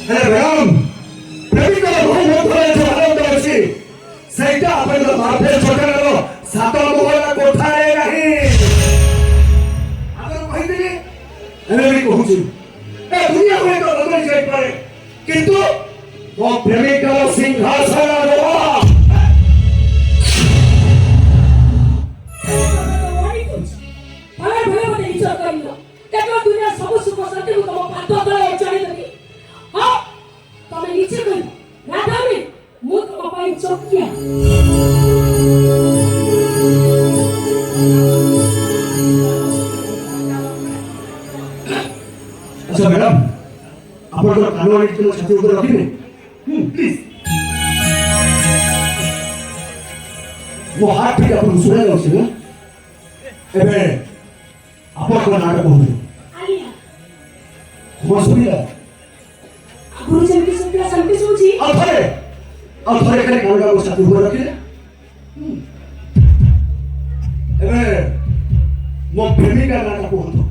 Madam ପ୍ରେମିକର ବହୁ ମଧ୍ୟରେ ଯୋଉ ଆନନ୍ଦ ଅଛି ସେଇଟା ଆପଣଙ୍କ ମାର୍ଭେଲ ଛୋଟାର 7 ମହଲା କୋଠାରେ ନାହିଁ। ଆପଣ କହିଥିଲି ଏବେ ବି କହୁଛି ଏ ଦୁନିଆକୁ ଏକ ବଦଳି ଯାଇପାରେ କିନ୍ତୁ ମୋ ପ୍ରେମିକର ସିଂହାସନ अच्छा मैडम आप कान छाती ऊपर रखिए प्लीज वो हाथ ठीक आपको सुना जाऊँ ना एबे आप नाटक कहूँ कौन सुनिला गुरु जल्दी सुनिला संति सुजी अब थोड़े खाली कान का छाती ऊपर रखिए एबे मो प्रेमिका नाटक कहूँ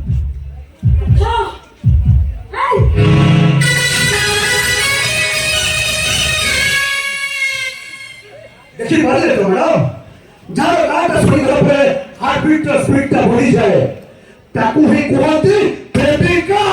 देखिए पारे तो मैडम जहाँ गाता सुनी पे हार्ट बीट स्पीड टा बढ़ी जाए ताकू ही कहती प्रेमिका